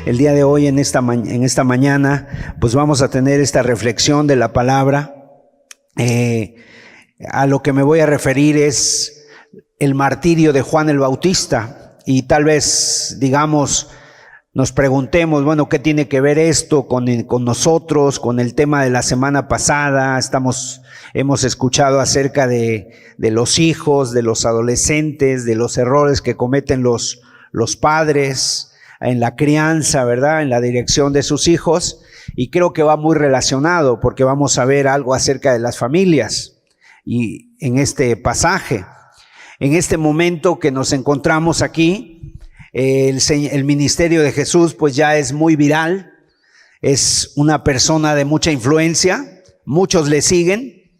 el día de hoy, en esta mañana, pues vamos a tener esta reflexión de la palabra. A lo que me voy a referir es el martirio de Juan el Bautista, y tal vez, digamos, nos preguntemos, bueno, ¿qué tiene que ver esto con nosotros, con el tema de la semana pasada? Hemos escuchado acerca de los hijos, de los adolescentes, de los errores que cometen los padres en la crianza, ¿verdad?, en la dirección de sus hijos, y creo que va muy relacionado porque vamos a ver algo acerca de las familias y en este pasaje. En este momento que nos encontramos aquí, el ministerio de Jesús pues ya es muy viral, es una persona de mucha influencia, muchos le siguen,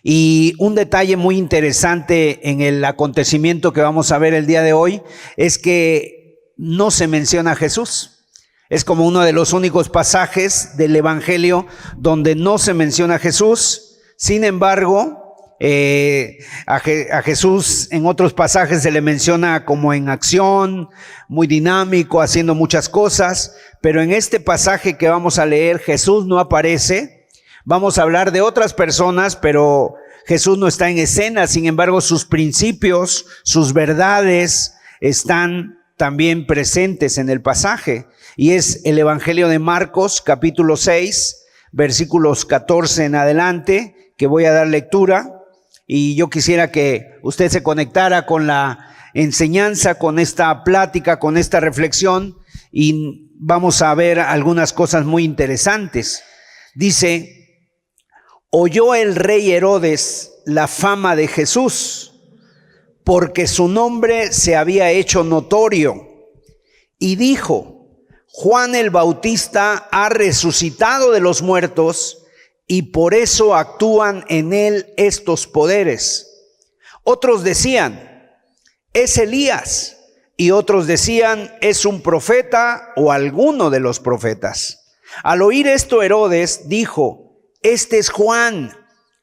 y un detalle muy interesante en el acontecimiento que vamos a ver el día de hoy es que no se menciona a Jesús. Es como uno de los únicos pasajes del Evangelio donde no se menciona a Jesús. Sin embargo, a Jesús en otros pasajes se le menciona como en acción, muy dinámico, haciendo muchas cosas, pero en este pasaje que vamos a leer Jesús no aparece. Vamos a hablar de otras personas, pero Jesús no está en escena. Sin embargo, sus principios, sus verdades están también presentes en el pasaje, y es el Evangelio de Marcos, capítulo 6, versículos 14 en adelante, que voy a dar lectura. Y yo quisiera que usted se conectara con la enseñanza, con esta plática, con esta reflexión, y vamos a ver algunas cosas muy interesantes. Dice: oyó el rey Herodes la fama de Jesús, porque su nombre se había hecho notorio, y dijo: Juan el Bautista ha resucitado de los muertos, y por eso actúan en él estos poderes. Otros decían: es Elías, y otros decían: es un profeta o alguno de los profetas. Al oír esto, Herodes dijo: este es Juan,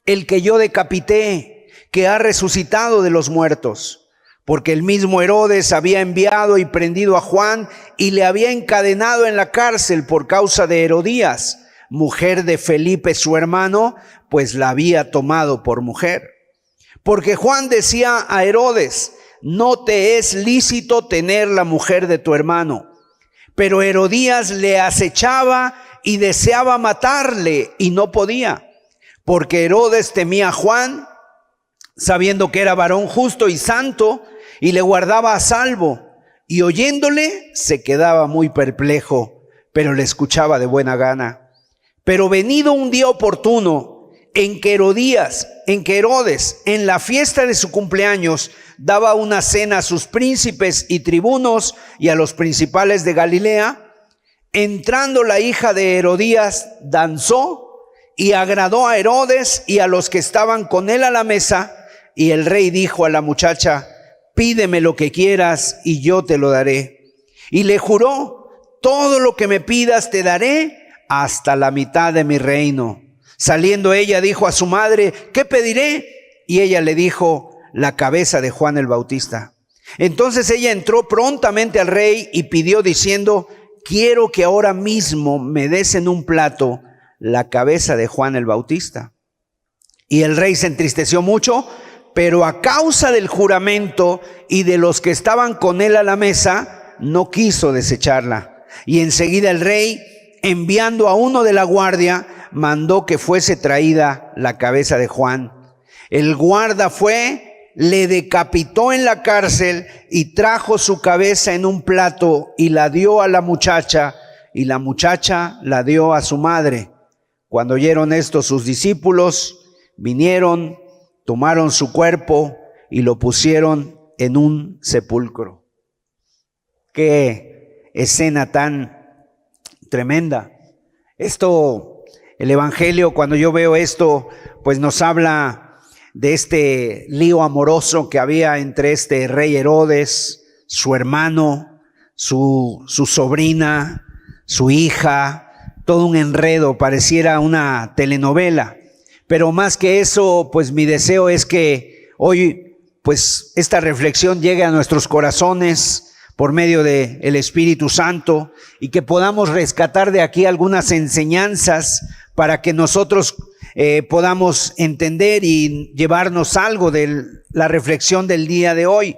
el que yo decapité, que ha resucitado de los muertos. Porque el mismo Herodes había enviado y prendido a Juan y le había encadenado en la cárcel por causa de Herodías, mujer de Felipe su hermano, pues la había tomado por mujer. Porque Juan decía a Herodes: no te es lícito tener la mujer de tu hermano. Pero Herodías le acechaba y deseaba matarle, y no podía, porque Herodes temía a Juan, sabiendo que era varón justo y santo, y le guardaba a salvo, y oyéndole se quedaba muy perplejo, pero le escuchaba de buena gana. Pero venido un día oportuno en que Herodes, en la fiesta de su cumpleaños, daba una cena a sus príncipes y tribunos y a los principales de Galilea, entrando la hija de Herodías, danzó y agradó a Herodes y a los que estaban con él a la mesa. Y el rey dijo a la muchacha: pídeme lo que quieras y yo te lo daré. Y le juró: todo lo que me pidas te daré, hasta la mitad de mi reino. Saliendo ella dijo a su madre: ¿qué pediré? Y ella le dijo: la cabeza de Juan el Bautista. Entonces ella entró prontamente al rey y pidió diciendo: quiero que ahora mismo me des en un plato la cabeza de Juan el Bautista. Y el rey se entristeció mucho, pero a causa del juramento y de los que estaban con él a la mesa, no quiso desecharla. Y enseguida el rey, enviando a uno de la guardia, mandó que fuese traída la cabeza de Juan. El guarda fue, le decapitó en la cárcel y trajo su cabeza en un plato y la dio a la muchacha, y la muchacha la dio a su madre. Cuando oyeron esto, sus discípulos vinieron, tomaron su cuerpo y lo pusieron en un sepulcro. Qué escena tan tremenda. El Evangelio, cuando yo veo esto, pues nos habla de este lío amoroso que había entre este rey Herodes, su hermano, su sobrina, su hija, todo un enredo, pareciera una telenovela. Pero más que eso, pues mi deseo es que hoy, pues esta reflexión llegue a nuestros corazones por medio del Espíritu Santo, y que podamos rescatar de aquí algunas enseñanzas para que nosotros podamos entender y llevarnos algo de la reflexión del día de hoy.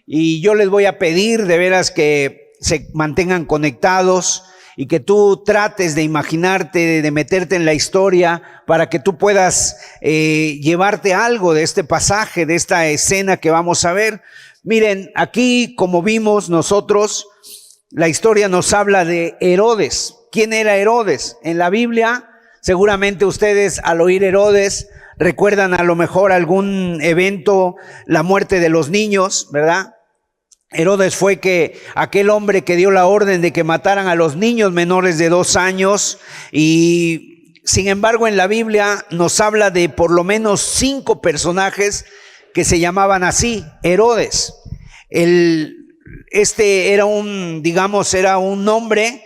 Y yo les voy a pedir de veras que se mantengan conectados y que tú trates de imaginarte, de meterte en la historia para que tú puedas llevarte algo de este pasaje, de esta escena que vamos a ver. Miren, aquí como vimos nosotros, la historia nos habla de Herodes. ¿Quién era Herodes? En la Biblia, seguramente ustedes al oír Herodes recuerdan a lo mejor algún evento, la muerte de los niños, ¿verdad? Herodes fue aquel hombre que dio la orden de que mataran a los niños menores de 2 años, y sin embargo en la Biblia nos habla de por lo menos 5 personajes que se llamaban así, Herodes. Este era era un nombre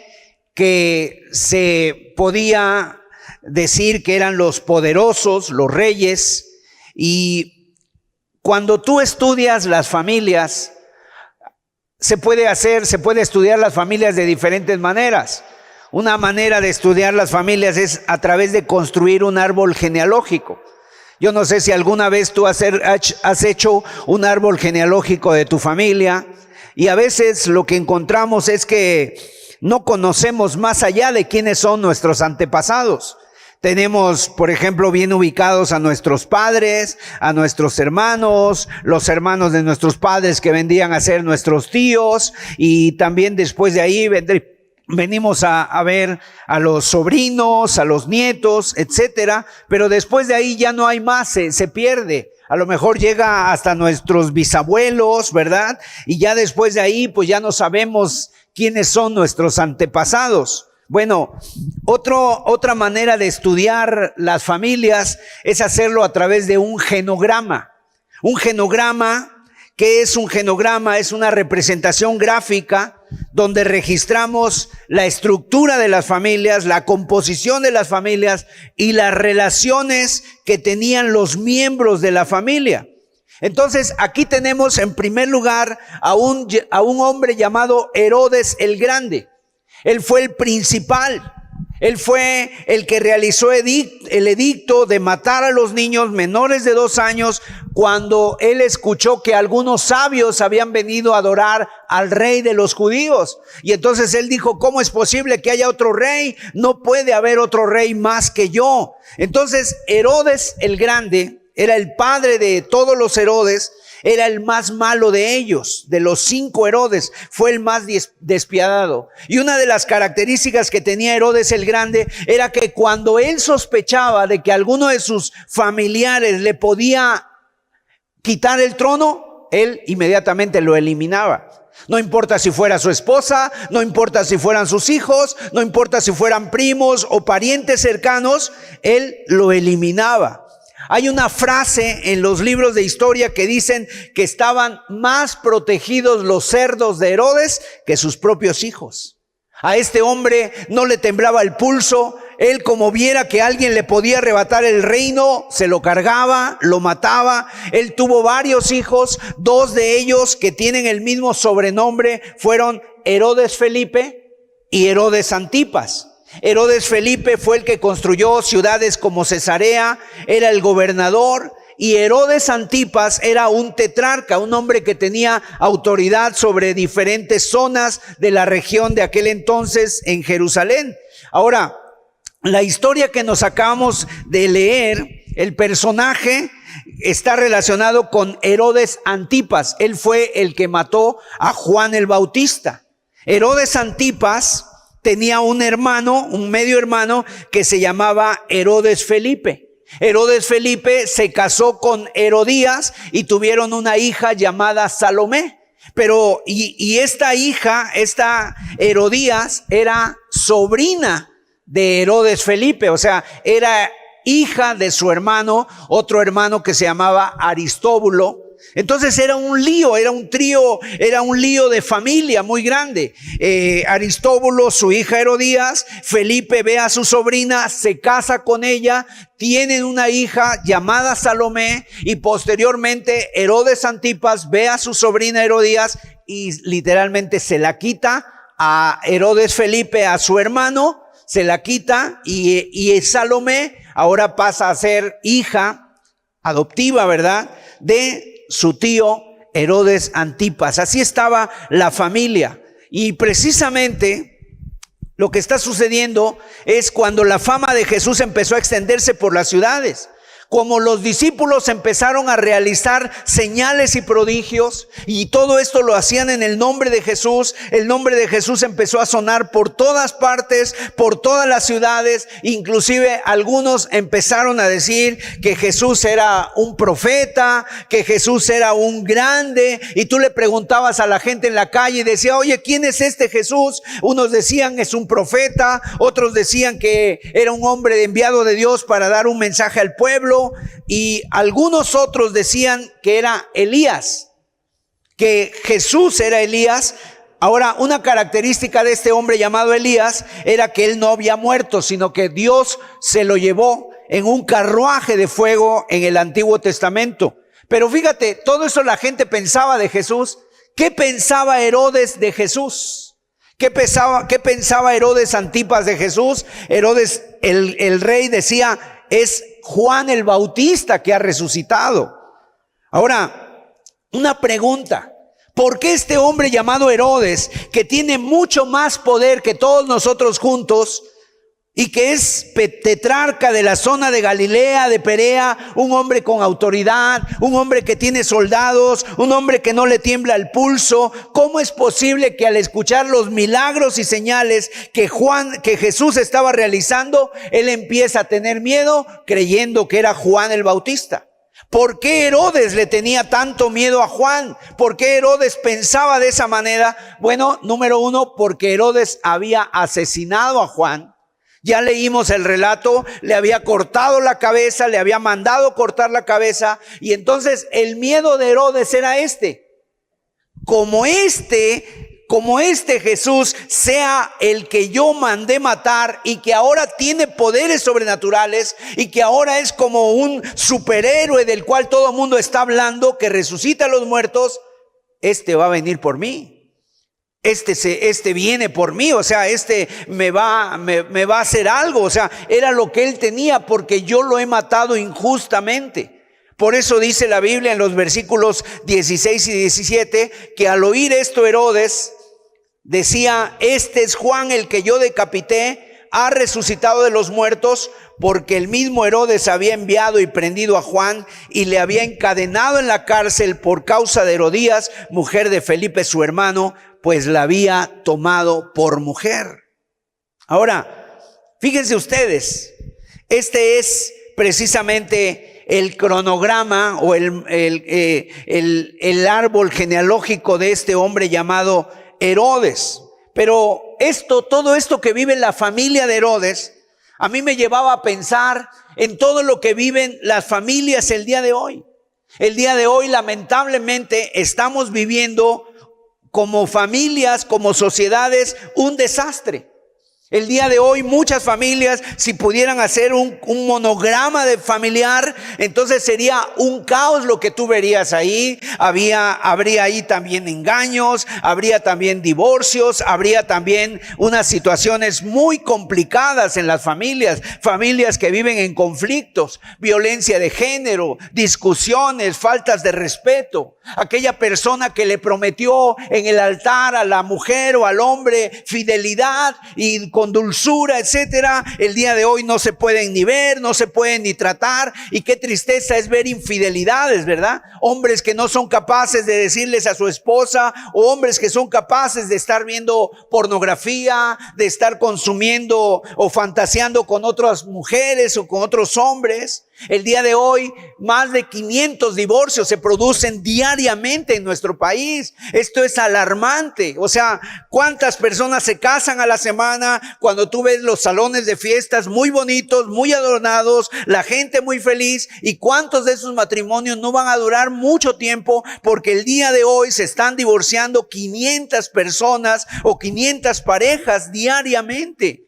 que se podía decir que eran los poderosos, los reyes, y cuando tú estudias las familias, se puede estudiar las familias de diferentes maneras. Una manera de estudiar las familias es a través de construir un árbol genealógico. Yo no sé si alguna vez tú has hecho un árbol genealógico de tu familia, y a veces lo que encontramos es que no conocemos más allá de quiénes son nuestros antepasados. Tenemos, por ejemplo, bien ubicados a nuestros padres, a nuestros hermanos, los hermanos de nuestros padres que vendrían a ser nuestros tíos, y también después de ahí venimos a ver a los sobrinos, a los nietos, etcétera, pero después de ahí ya no hay más, se pierde. A lo mejor llega hasta nuestros bisabuelos, ¿verdad? Y ya después de ahí, pues ya no sabemos quiénes son nuestros antepasados. Bueno, otra manera de estudiar las familias es hacerlo a través de un genograma. Un genograma, ¿qué es un genograma? Es una representación gráfica donde registramos la estructura de las familias, la composición de las familias y las relaciones que tenían los miembros de la familia. Entonces, aquí tenemos en primer lugar a un hombre llamado Herodes el Grande. Él fue el principal. Él fue el que realizó el edicto de matar a los niños menores de 2 años cuando él escuchó que algunos sabios habían venido a adorar al rey de los judíos. Y entonces él dijo, ¿cómo es posible que haya otro rey? No puede haber otro rey más que yo. Entonces Herodes el Grande era el padre de todos los Herodes. Era el más malo de ellos, de los 5 Herodes, fue el más despiadado. Y una de las características que tenía Herodes el Grande era que cuando él sospechaba de que alguno de sus familiares le podía quitar el trono, él inmediatamente lo eliminaba. No importa si fuera su esposa, no importa si fueran sus hijos, no importa si fueran primos o parientes cercanos, él lo eliminaba. Hay una frase en los libros de historia que dicen que estaban más protegidos los cerdos de Herodes que sus propios hijos. A este hombre no le temblaba el pulso. Él, como viera que alguien le podía arrebatar el reino, se lo cargaba, lo mataba. Él tuvo varios hijos. 2 de ellos que tienen el mismo sobrenombre fueron Herodes Felipe y Herodes Antipas. Herodes Felipe fue el que construyó ciudades como Cesarea, era el gobernador, y Herodes Antipas era un tetrarca, un hombre que tenía autoridad sobre diferentes zonas de la región de aquel entonces en Jerusalén. Ahora, la historia que nos acabamos de leer, el personaje está relacionado con Herodes Antipas. Él fue el que mató a Juan el Bautista. Herodes Antipas tenía un hermano, un medio hermano, que se llamaba Herodes Felipe. Herodes Felipe se casó con Herodías y tuvieron una hija llamada Salomé. Pero, y esta hija, esta Herodías, era sobrina de Herodes Felipe, o sea, era hija de su hermano, otro hermano que se llamaba Aristóbulo. Entonces era un lío, era un lío de familia muy grande. Aristóbulo, su hija Herodías, Felipe ve a su sobrina, se casa con ella, tienen una hija llamada Salomé, y posteriormente Herodes Antipas ve a su sobrina Herodías, y literalmente se la quita a Herodes Felipe, a su hermano, se la quita y Salomé ahora pasa a ser hija adoptiva, ¿verdad?, de su tío Herodes Antipas. Así estaba la familia. Y precisamente lo que está sucediendo es cuando la fama de Jesús empezó a extenderse por las ciudades. Como los discípulos empezaron a realizar señales y prodigios, y todo esto lo hacían en el nombre de Jesús, el nombre de Jesús empezó a sonar por todas partes, por todas las ciudades. Inclusive algunos empezaron a decir que Jesús era un profeta, que Jesús era un grande, y tú le preguntabas a la gente en la calle y decía, oye, ¿quién es este Jesús? Unos decían es un profeta, otros decían que era un hombre enviado de Dios para dar un mensaje al pueblo, y algunos otros decían que era Elías, que Jesús era Elías. Ahora, una característica de este hombre llamado Elías era que él no había muerto, sino que Dios se lo llevó en un carruaje de fuego en el Antiguo Testamento. Pero fíjate, todo eso la gente pensaba de Jesús. ¿Qué pensaba Herodes de Jesús? ¿Qué pensaba Herodes Antipas de Jesús? Herodes, el rey, decía, es Juan el Bautista que ha resucitado. Ahora, una pregunta. ¿Por qué este hombre llamado Herodes, que tiene mucho más poder que todos nosotros juntos y que es tetrarca de la zona de Galilea, de Perea, un hombre con autoridad, un hombre que tiene soldados, un hombre que no le tiembla el pulso, cómo es posible que al escuchar los milagros y señales que Jesús estaba realizando, él empieza a tener miedo creyendo que era Juan el Bautista? ¿Por qué Herodes le tenía tanto miedo a Juan? ¿Por qué Herodes pensaba de esa manera? Bueno, número uno, porque Herodes había asesinado a Juan. Ya leímos el relato, le había cortado la cabeza, le había mandado cortar la cabeza, y entonces el miedo de Herodes era como este Jesús sea el que yo mandé matar y que ahora tiene poderes sobrenaturales y que ahora es como un superhéroe del cual todo el mundo está hablando, que resucita a los muertos, va a venir por mí. Este viene por mí, o sea, me va a hacer algo. O sea, era lo que él tenía, porque yo lo he matado injustamente. Por eso dice la Biblia en los versículos 16 y 17 que al oír esto Herodes decía, este es Juan el que yo decapité, ha resucitado de los muertos, porque el mismo Herodes había enviado y prendido a Juan y le había encadenado en la cárcel por causa de Herodías, mujer de Felipe su hermano, pues la había tomado por mujer. Ahora, fíjense ustedes, este es precisamente el cronograma o el árbol genealógico de este hombre llamado Herodes. Pero todo esto que vive la familia de Herodes, a mí me llevaba a pensar en todo lo que viven las familias el día de hoy. El día de hoy, lamentablemente, estamos viviendo como familias, como sociedades, un desastre. El día de hoy muchas familias, si pudieran hacer un monograma de familiar, entonces sería un caos lo que tú verías ahí. Habría ahí también engaños, habría también divorcios, habría también unas situaciones muy complicadas en las familias que viven en conflictos, violencia de género, discusiones, faltas de respeto. Aquella persona que le prometió en el altar a la mujer o al hombre fidelidad y con dulzura, etcétera, el día de hoy no se pueden ni ver, no se pueden ni tratar. Y qué tristeza es ver infidelidades, ¿verdad? Hombres que no son capaces de decirles a su esposa, o hombres que son capaces de estar viendo pornografía, de estar consumiendo o fantaseando con otras mujeres o con otros hombres. El día de hoy, más de 500 divorcios se producen diariamente en nuestro país. Esto es alarmante. O sea, ¿cuántas personas se casan a la semana? Cuando tú ves los salones de fiestas muy bonitos, muy adornados, la gente muy feliz, ¿y cuántos de esos matrimonios no van a durar mucho tiempo? Porque el día de hoy se están divorciando 500 personas o 500 parejas diariamente.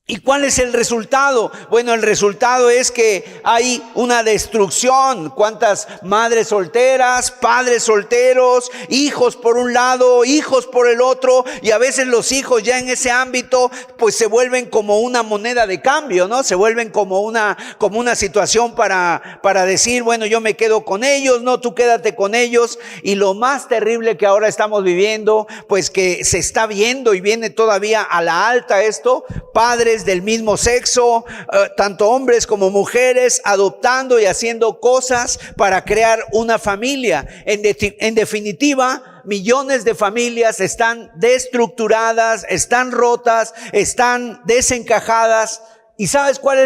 ¿Y cuál es el resultado? Bueno, el resultado es que hay una destrucción. ¿Cuántas madres solteras, padres solteros, hijos por un lado, hijos por el otro? Y a veces los hijos ya en ese ámbito pues se vuelven como una moneda de cambio, ¿no? Se vuelven como una situación para decir, bueno, yo me quedo con ellos, no, tú quédate con ellos. Y lo más terrible que ahora estamos viviendo, pues que se está viendo y viene todavía a la alta esto, padres del mismo sexo, tanto hombres como mujeres, adoptando y haciendo cosas para crear una familia. En definitiva, millones de familias están destructuradas, están rotas, están desencajadas. ¿Y sabes cuál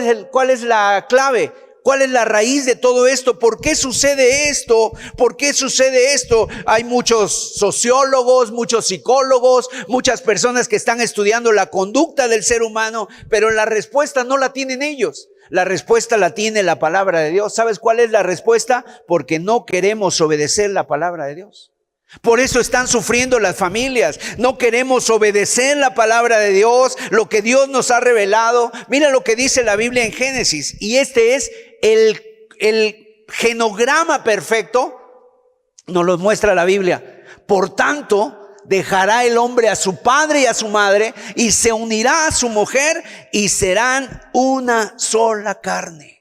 es la clave? ¿Cuál es la raíz de todo esto? ¿Por qué sucede esto? ¿Por qué sucede esto? Hay muchos sociólogos, muchos psicólogos, muchas personas que están estudiando la conducta del ser humano, pero la respuesta no la tienen ellos. La respuesta la tiene la palabra de Dios. ¿Sabes cuál es la respuesta? Porque no queremos obedecer la palabra de Dios. Por eso están sufriendo las familias. No queremos obedecer la palabra de Dios, lo que Dios nos ha revelado. Mira lo que dice la Biblia en Génesis. Y este es el genograma perfecto. Nos lo muestra la Biblia. Por tanto, dejará el hombre a su padre y a su madre y se unirá a su mujer y serán una sola carne.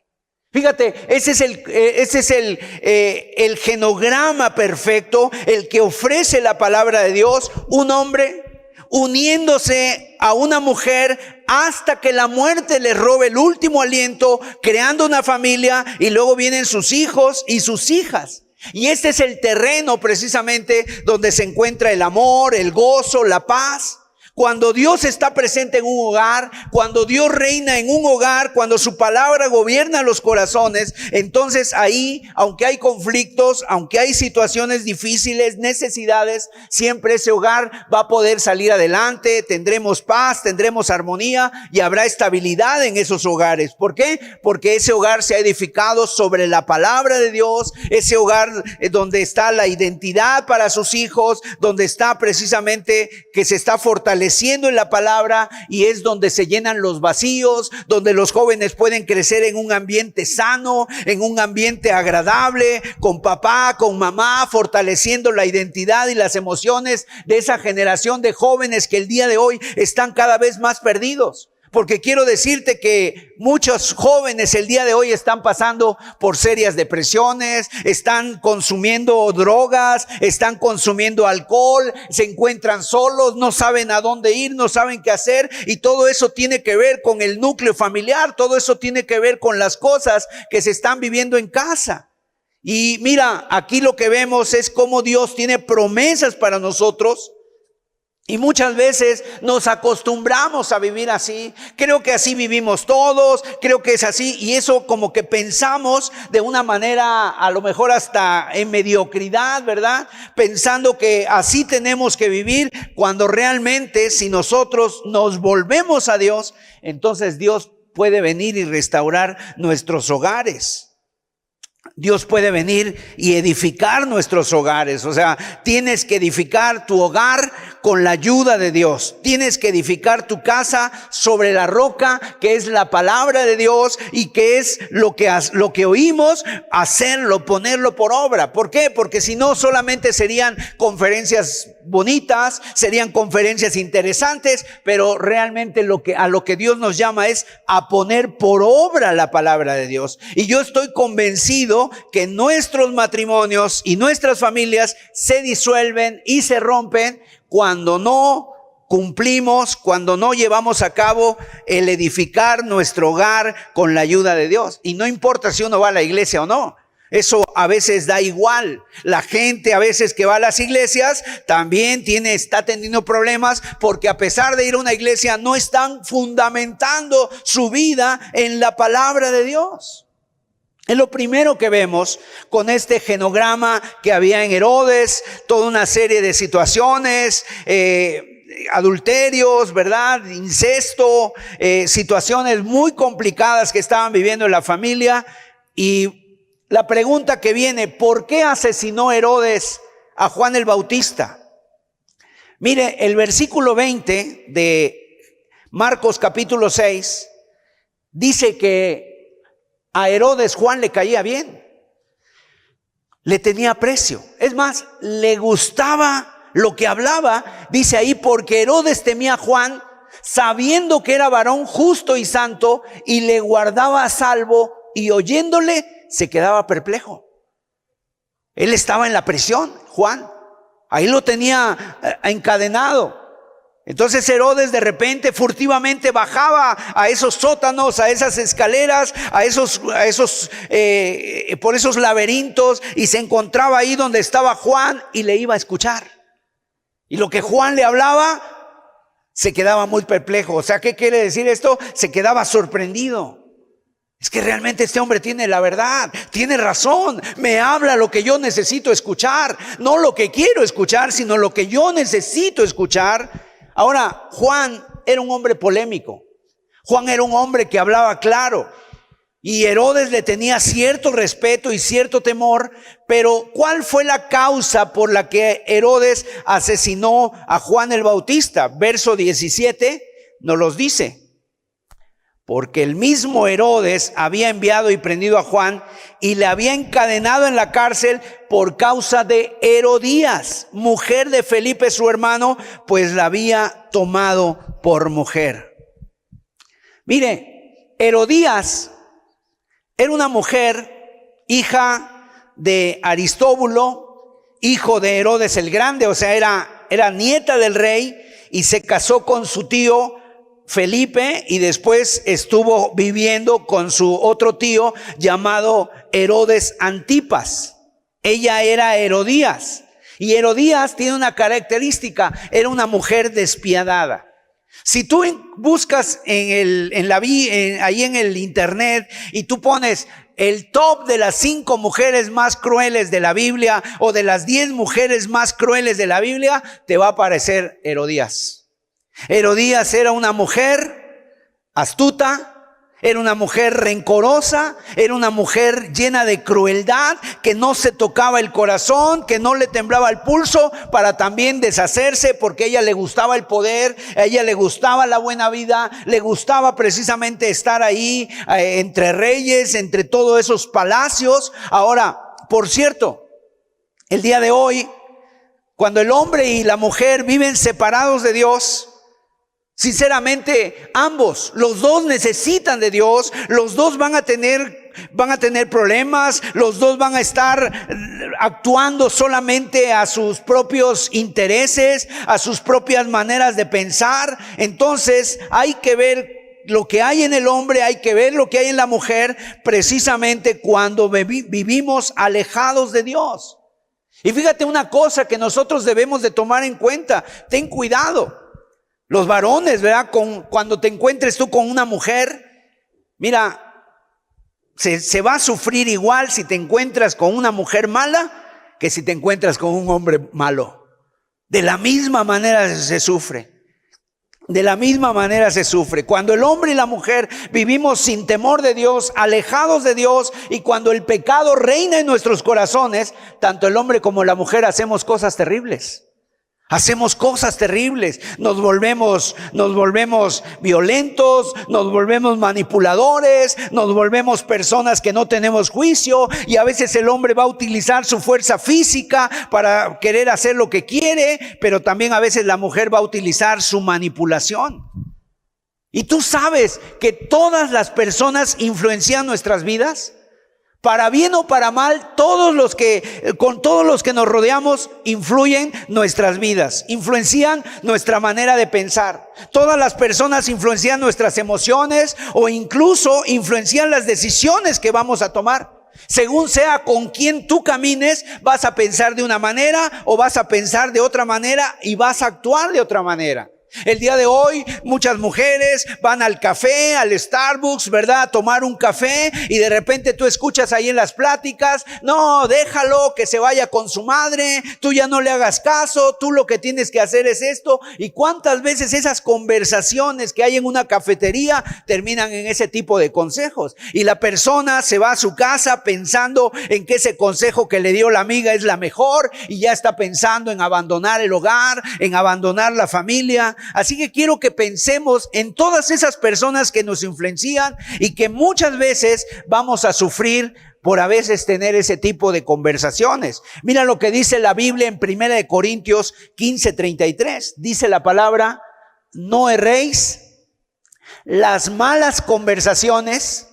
Fíjate, ese es el genograma perfecto, el que ofrece la palabra de Dios. Un hombre uniéndose a una mujer hasta que la muerte les robe el último aliento, creando una familia, y luego vienen sus hijos y sus hijas. Y este es el terreno precisamente donde se encuentra el amor, el gozo, la paz. Cuando Dios está presente en un hogar, cuando Dios reina en un hogar, cuando su palabra gobierna los corazones, entonces ahí, aunque hay conflictos, aunque hay situaciones difíciles, necesidades, siempre ese hogar va a poder salir adelante, tendremos paz, tendremos armonía y habrá estabilidad en esos hogares. ¿Por qué? Porque ese hogar se ha edificado sobre la palabra de Dios, ese hogar donde está la identidad para sus hijos, donde está precisamente que se está fortaleciendo en la palabra, y es donde se llenan los vacíos, donde los jóvenes pueden crecer en un ambiente sano, en un ambiente agradable, con papá, con mamá, fortaleciendo la identidad y las emociones de esa generación de jóvenes que el día de hoy están cada vez más perdidos. Porque quiero decirte que muchos jóvenes el día de hoy están pasando por serias depresiones, están consumiendo drogas, están consumiendo alcohol, se encuentran solos, no saben a dónde ir, no saben qué hacer, y todo eso tiene que ver con el núcleo familiar, todo eso tiene que ver con las cosas que se están viviendo en casa. Y mira, aquí lo que vemos es cómo Dios tiene promesas para nosotros. Y muchas veces nos acostumbramos a vivir así. Creo que así vivimos todos, creo que es así. Y eso como que pensamos de una manera a lo mejor hasta en mediocridad, ¿verdad? Pensando que así tenemos que vivir, cuando realmente si nosotros nos volvemos a Dios, entonces Dios puede venir y restaurar nuestros hogares. Dios puede venir y edificar nuestros hogares. O sea, tienes que edificar tu hogar con la ayuda de Dios. Tienes que edificar tu casa sobre la roca, que es la palabra de Dios, y que es lo que oímos, hacerlo, ponerlo por obra. ¿Por qué? Porque si no, solamente serían conferencias bonitas, serían conferencias interesantes, pero realmente a lo que Dios nos llama es a poner por obra la palabra de Dios. Y yo estoy convencido que nuestros matrimonios y nuestras familias se disuelven y se rompen cuando no cumplimos, cuando no llevamos a cabo el edificar nuestro hogar con la ayuda de Dios. Y no importa si uno va a la iglesia o no. Eso a veces da igual. La gente a veces que va a las iglesias también está teniendo problemas, porque a pesar de ir a una iglesia no están fundamentando su vida en la palabra de Dios. Es lo primero que vemos con este genograma que había en Herodes, toda una serie de situaciones, adulterios, ¿verdad? Incesto, situaciones muy complicadas que estaban viviendo en la familia. Y la pregunta que viene, ¿por qué asesinó Herodes a Juan el Bautista? Mire, el versículo 20 de Marcos capítulo 6 dice que a Herodes Juan le caía bien, le tenía aprecio. Es más, le gustaba lo que hablaba. Dice ahí, porque Herodes temía a Juan, sabiendo que era varón justo y santo, y le guardaba a salvo, y oyéndole se quedaba perplejo. Él estaba en la prisión, Juan. Ahí lo tenía encadenado. Entonces Herodes de repente furtivamente bajaba a esos sótanos, a esas escaleras, por esos laberintos, y se encontraba ahí donde estaba Juan y le iba a escuchar. Y lo que Juan le hablaba, se quedaba muy perplejo. O sea, ¿qué quiere decir esto? Se quedaba sorprendido. Es que realmente este hombre tiene la verdad, tiene razón, me habla lo que yo necesito escuchar, no lo que quiero escuchar, sino lo que yo necesito escuchar. Ahora, Juan era un hombre polémico. Juan era un hombre que hablaba claro. Y Herodes le tenía cierto respeto y cierto temor. Pero ¿cuál fue la causa por la que Herodes asesinó a Juan el Bautista? Verso 17 nos los dice. Porque el mismo Herodes había enviado y prendido a Juan y le había encadenado en la cárcel por causa de Herodías, mujer de Felipe su hermano, pues la había tomado por mujer. Mire, Herodías era una mujer, hija de Aristóbulo, hijo de Herodes el Grande, o sea, era nieta del rey, y se casó con su tío Felipe, y después estuvo viviendo con su otro tío llamado Herodes Antipas. Ella era Herodías, y Herodías tiene una característica: era una mujer despiadada. Si tú buscas ahí en el internet y tú pones el top de las 5 mujeres más crueles de la Biblia, o de las 10 mujeres más crueles de la Biblia, te va a aparecer Herodías. Herodías era una mujer astuta, era una mujer rencorosa, era una mujer llena de crueldad, que no se tocaba el corazón, que no le temblaba el pulso para también deshacerse, porque a ella le gustaba el poder, a ella le gustaba la buena vida, le gustaba precisamente estar ahí entre reyes, entre todos esos palacios. Ahora, por cierto, el día de hoy, cuando el hombre y la mujer viven separados de Dios, sinceramente, los dos necesitan de Dios, los dos van a tener problemas, los dos van a estar actuando solamente a sus propios intereses, a sus propias maneras de pensar. Entonces, hay que ver lo que hay en el hombre, hay que ver lo que hay en la mujer, precisamente cuando vivimos alejados de Dios. Y fíjate una cosa que nosotros debemos de tomar en cuenta: ten cuidado. Los varones, ¿verdad? Cuando te encuentres tú con una mujer, mira, se va a sufrir igual si te encuentras con una mujer mala que si te encuentras con un hombre malo. De la misma manera se sufre. De la misma manera se sufre. Cuando el hombre y la mujer vivimos sin temor de Dios, alejados de Dios, y cuando el pecado reina en nuestros corazones, tanto el hombre como la mujer hacemos cosas terribles. Hacemos cosas terribles, nos volvemos violentos, nos volvemos manipuladores, nos volvemos personas que no tenemos juicio, y a veces el hombre va a utilizar su fuerza física para querer hacer lo que quiere, pero también a veces la mujer va a utilizar su manipulación. Y tú sabes que todas las personas influencian nuestras vidas. Para bien o para mal, con todos los que nos rodeamos influyen nuestras vidas, influencian nuestra manera de pensar. Todas las personas influencian nuestras emociones, o incluso influencian las decisiones que vamos a tomar. Según sea con quien tú camines, vas a pensar de una manera o vas a pensar de otra manera, y vas a actuar de otra manera. El día de hoy muchas mujeres van al café, al Starbucks, ¿verdad? A tomar un café, y de repente tú escuchas ahí en las pláticas: no, déjalo que se vaya con su madre, tú ya no le hagas caso, tú lo que tienes que hacer es esto. Y cuántas veces esas conversaciones que hay en una cafetería terminan en ese tipo de consejos, y la persona se va a su casa pensando en que ese consejo que le dio la amiga es la mejor, y ya está pensando en abandonar el hogar, en abandonar la familia. Así que quiero que pensemos en todas esas personas que nos influencian y que muchas veces vamos a sufrir por a veces tener ese tipo de conversaciones. Mira lo que dice la Biblia en 1 Corintios 15:33. Dice la palabra: no erréis, las malas conversaciones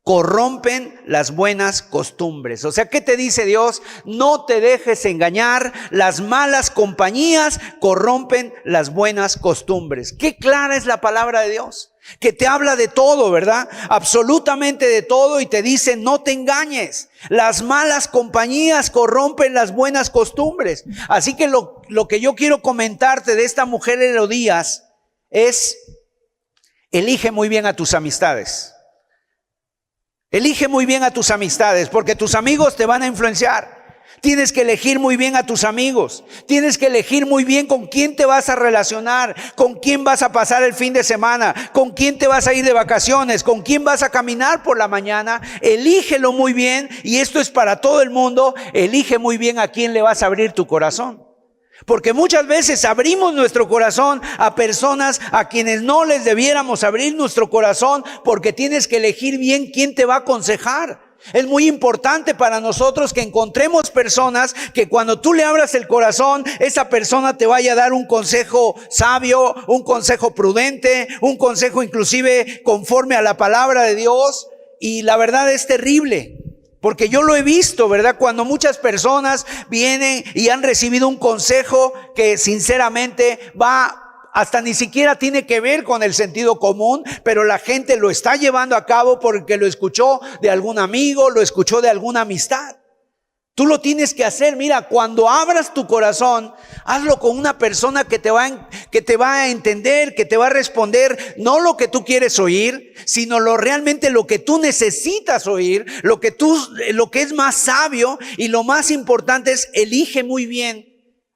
corrompen las buenas costumbres. O sea, ¿qué te dice Dios? No te dejes engañar, las malas compañías corrompen las buenas costumbres. Qué clara es la palabra de Dios, que te habla de todo, ¿verdad? Absolutamente de todo, y te dice: no te engañes, las malas compañías corrompen las buenas costumbres. Así que lo que yo quiero comentarte de esta mujer Herodías es: elige muy bien a tus amistades. Elige muy bien a tus amistades, porque tus amigos te van a influenciar. Tienes que elegir muy bien a tus amigos. Tienes que elegir muy bien con quién te vas a relacionar, con quién vas a pasar el fin de semana, con quién te vas a ir de vacaciones, con quién vas a caminar por la mañana. Elígelo muy bien, y esto es para todo el mundo. Elige muy bien a quién le vas a abrir tu corazón. Porque muchas veces abrimos nuestro corazón a personas a quienes no les debiéramos abrir nuestro corazón, porque tienes que elegir bien quién te va a aconsejar. Es muy importante para nosotros que encontremos personas que cuando tú le abras el corazón, esa persona te vaya a dar un consejo sabio, un consejo prudente, un consejo inclusive conforme a la palabra de Dios. Y la verdad es terrible, porque yo lo he visto, ¿verdad? Cuando muchas personas vienen y han recibido un consejo que sinceramente hasta ni siquiera tiene que ver con el sentido común, pero la gente lo está llevando a cabo porque lo escuchó de algún amigo, lo escuchó de alguna amistad. Tú lo tienes que hacer. Mira, cuando abras tu corazón, hazlo con una persona que te va a entender, que te va a responder no lo que tú quieres oír, sino realmente lo que tú necesitas oír, lo que es más sabio. Y lo más importante es: elige muy bien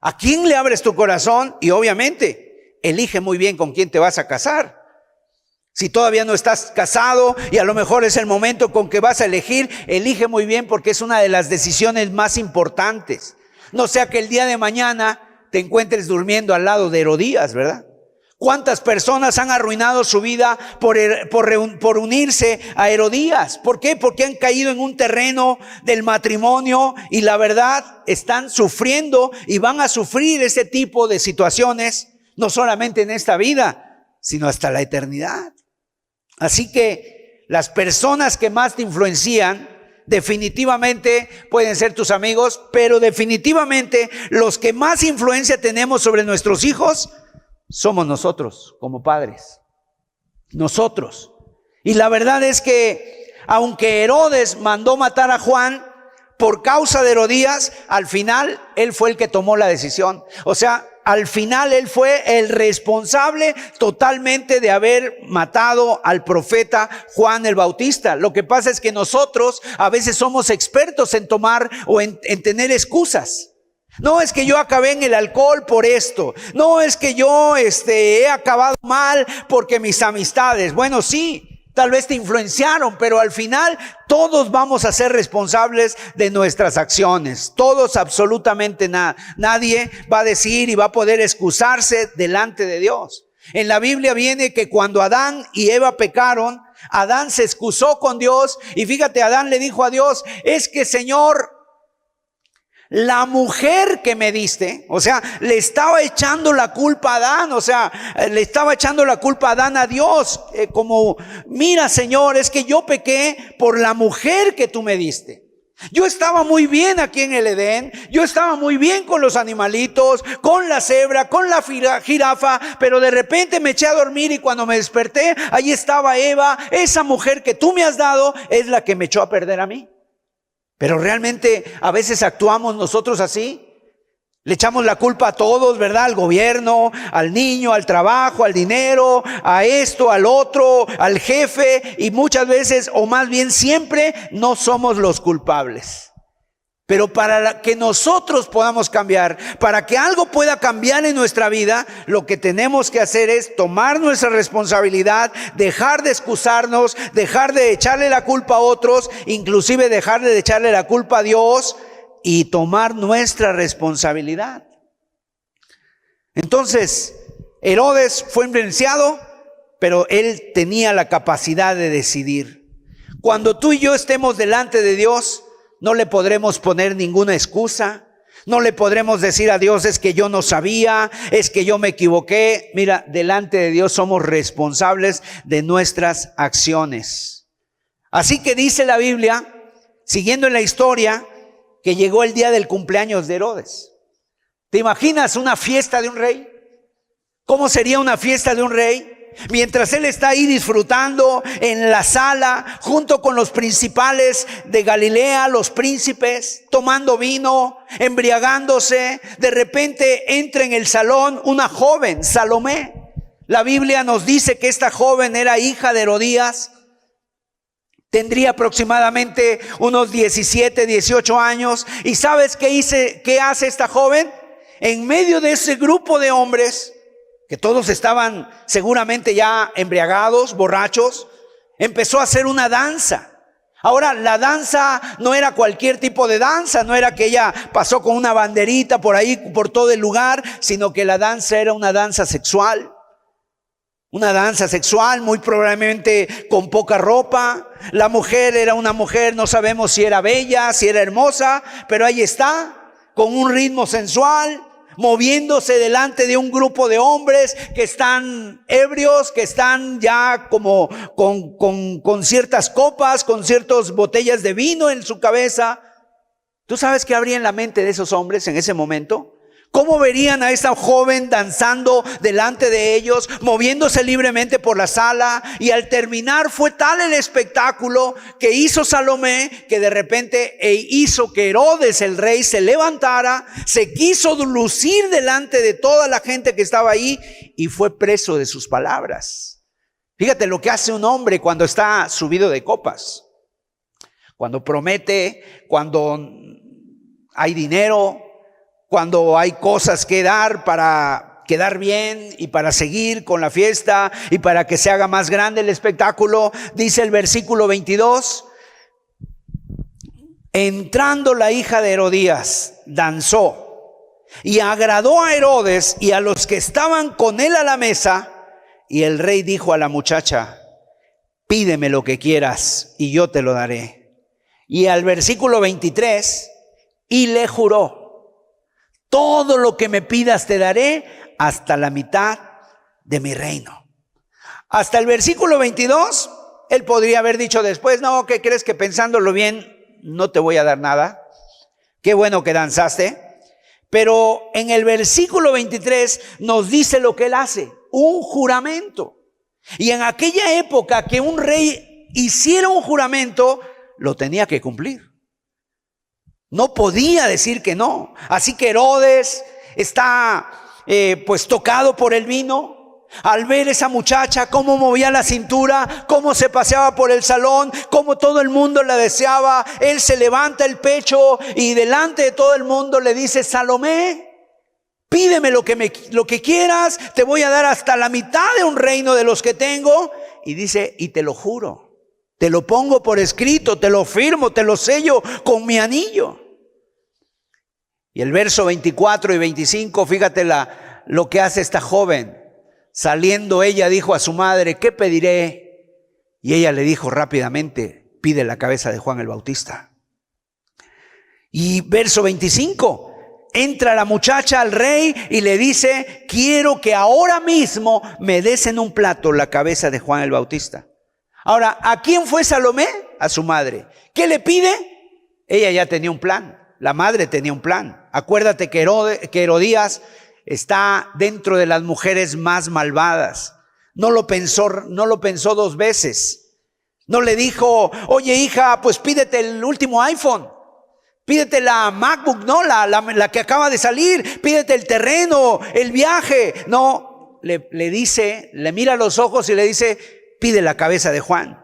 a quién le abres tu corazón, y obviamente elige muy bien con quién te vas a casar. Si todavía no estás casado y a lo mejor es el momento con que vas a elegir, elige muy bien, porque es una de las decisiones más importantes. No sea que el día de mañana te encuentres durmiendo al lado de Herodías, ¿verdad? ¿Cuántas personas han arruinado su vida por unirse a Herodías? ¿Por qué? Porque han caído en un terreno del matrimonio, y la verdad están sufriendo y van a sufrir ese tipo de situaciones, no solamente en esta vida, sino hasta la eternidad. Así que las personas que más te influencian definitivamente pueden ser tus amigos, pero definitivamente los que más influencia tenemos sobre nuestros hijos somos nosotros como padres. Nosotros. Y la verdad es que aunque Herodes mandó matar a Juan por causa de Herodías, al final él fue el que tomó la decisión. O sea, al final él fue el responsable totalmente de haber matado al profeta Juan el Bautista. Lo que pasa es que nosotros a veces somos expertos en tomar o en tener excusas. No es que yo acabé en el alcohol por esto. No es que yo he acabado mal porque mis amistades. Bueno, sí, tal vez te influenciaron, pero al final todos vamos a ser responsables de nuestras acciones. Todos, absolutamente nadie va a decir y va a poder excusarse delante de Dios. En la Biblia viene que cuando Adán y Eva pecaron, Adán se excusó con Dios, y fíjate, Adán le dijo a Dios: es que, Señor, la mujer que me diste, o sea, le estaba echando la culpa a Adán, o sea, le estaba echando la culpa a Adán a Dios, como: mira, Señor, es que yo pequé por la mujer que tú me diste. Yo estaba muy bien aquí en el Edén, yo estaba muy bien con los animalitos, con la cebra, con la jirafa, pero de repente me eché a dormir y cuando me desperté, ahí estaba Eva. Esa mujer que tú me has dado es la que me echó a perder a mí. Pero realmente a veces actuamos nosotros así. Le echamos la culpa a todos, ¿verdad? Al gobierno, al niño, al trabajo, al dinero, a esto, al otro, al jefe. Y muchas veces, o más bien siempre, no somos los culpables. Pero para que nosotros podamos cambiar, para que algo pueda cambiar en nuestra vida, lo que tenemos que hacer es tomar nuestra responsabilidad, dejar de excusarnos, dejar de echarle la culpa a otros, inclusive dejar de echarle la culpa a Dios y tomar nuestra responsabilidad. Entonces, Herodes fue influenciado, pero él tenía la capacidad de decidir. Cuando tú y yo estemos delante de Dios, no le podremos poner ninguna excusa. No le podremos decir a Dios, es que yo no sabía, es que yo me equivoqué. Mira, delante de Dios somos responsables de nuestras acciones. Así que dice la Biblia, siguiendo en la historia, que llegó el día del cumpleaños de Herodes. ¿Te imaginas una fiesta de un rey? ¿Cómo sería una fiesta de un rey? Mientras él está ahí disfrutando en la sala, junto con los principales de Galilea, los príncipes, tomando vino, embriagándose, de repente entra en el salón una joven, Salomé. La Biblia nos dice que esta joven era hija de Herodías. Tendría aproximadamente unos 17, 18 años. ¿Y sabes qué hace esta joven? En medio de ese grupo de hombres, que todos estaban seguramente ya embriagados, borrachos, empezó a hacer una danza. Ahora, la danza no era cualquier tipo de danza, no era que ella pasó con una banderita por ahí, por todo el lugar, sino que la danza era una danza sexual. Una danza sexual, muy probablemente con poca ropa. La mujer era una mujer, no sabemos si era bella, si era hermosa, pero ahí está, con un ritmo sensual, moviéndose delante de un grupo de hombres que están ebrios, que están ya como con ciertas copas, con ciertas botellas de vino en su cabeza. ¿Tú sabes qué habría en la mente de esos hombres en ese momento? ¿Cómo verían a esta joven danzando delante de ellos, moviéndose libremente por la sala? Y al terminar fue tal el espectáculo que hizo Salomé, que de repente hizo que Herodes el rey se levantara, se quiso lucir delante de toda la gente que estaba ahí y fue preso de sus palabras. Fíjate lo que hace un hombre cuando está subido de copas, cuando promete, cuando hay dinero, cuando hay cosas que dar para quedar bien y para seguir con la fiesta y para que se haga más grande el espectáculo. Dice el versículo 22, entrando la hija de Herodías, danzó y agradó a Herodes y a los que estaban con él a la mesa. Y el rey dijo a la muchacha, pídeme lo que quieras y yo te lo daré. Y al versículo 23, y le juró, todo lo que me pidas te daré hasta la mitad de mi reino. Hasta el versículo 22, él podría haber dicho después, no, ¿qué crees? Que pensándolo bien, no te voy a dar nada. Qué bueno que danzaste. Pero en el versículo 23 nos dice lo que él hace, un juramento. Y en aquella época que un rey hiciera un juramento, lo tenía que cumplir. No podía decir que no. Así que Herodes está pues tocado por el vino. Al ver esa muchacha, cómo movía la cintura, cómo se paseaba por el salón, cómo todo el mundo la deseaba, él se levanta el pecho y delante de todo el mundo le dice, Salomé, pídeme lo que quieras, te voy a dar hasta la mitad de un reino de los que tengo. Y dice, y te lo juro. Te lo pongo por escrito, te lo firmo, te lo sello con mi anillo. Y el verso 24 y 25, fíjate lo que hace esta joven. Saliendo ella dijo a su madre, ¿qué pediré? Y ella le dijo rápidamente, pide la cabeza de Juan el Bautista. Y verso 25, entra la muchacha al rey y le dice, quiero que ahora mismo me des en un plato la cabeza de Juan el Bautista. Ahora, ¿a quién fue Salomé? A su madre. ¿Qué le pide? Ella ya tenía un plan. La madre tenía un plan. Acuérdate que Herodías está dentro de las mujeres más malvadas. No lo pensó dos veces. No le dijo, oye hija, pues pídete el último iPhone. Pídete la MacBook, no, la que acaba de salir. Pídete el terreno, el viaje. No, le dice, le mira a los ojos y le dice, pide la cabeza de Juan.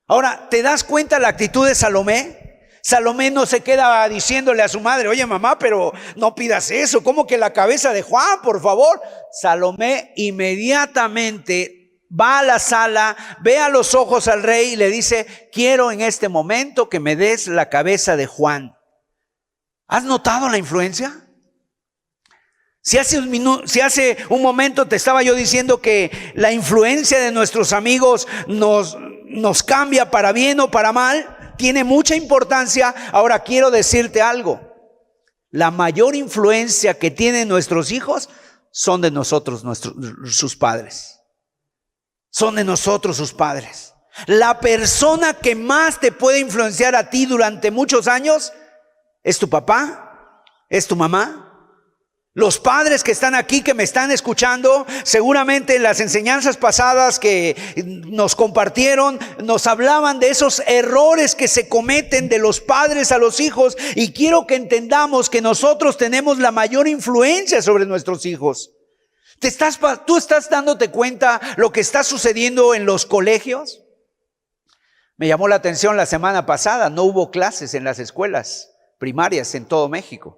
Ahora, ¿te das cuenta la actitud de Salomé? Salomé no se queda diciéndole a su madre, oye mamá, pero no pidas eso, ¿cómo que la cabeza de Juan, por favor? Salomé inmediatamente va a la sala, ve a los ojos al rey y le dice, quiero en este momento que me des la cabeza de Juan. ¿Has notado la influencia? Si hace un momento te estaba yo diciendo que la influencia de nuestros amigos nos cambia para bien o para mal, tiene mucha importancia. Ahora quiero decirte algo. La mayor influencia que tienen nuestros hijos son de nosotros, sus padres. Son de nosotros sus padres. La persona que más te puede influenciar a ti durante muchos años es tu papá, es tu mamá. Los padres que están aquí, que me están escuchando, seguramente en las enseñanzas pasadas que nos compartieron, nos hablaban de esos errores que se cometen de los padres a los hijos. Y quiero que entendamos que nosotros tenemos la mayor influencia sobre nuestros hijos. ¿Tú estás dándote cuenta lo que está sucediendo en los colegios? Me llamó la atención la semana pasada, no hubo clases en las escuelas primarias en todo México.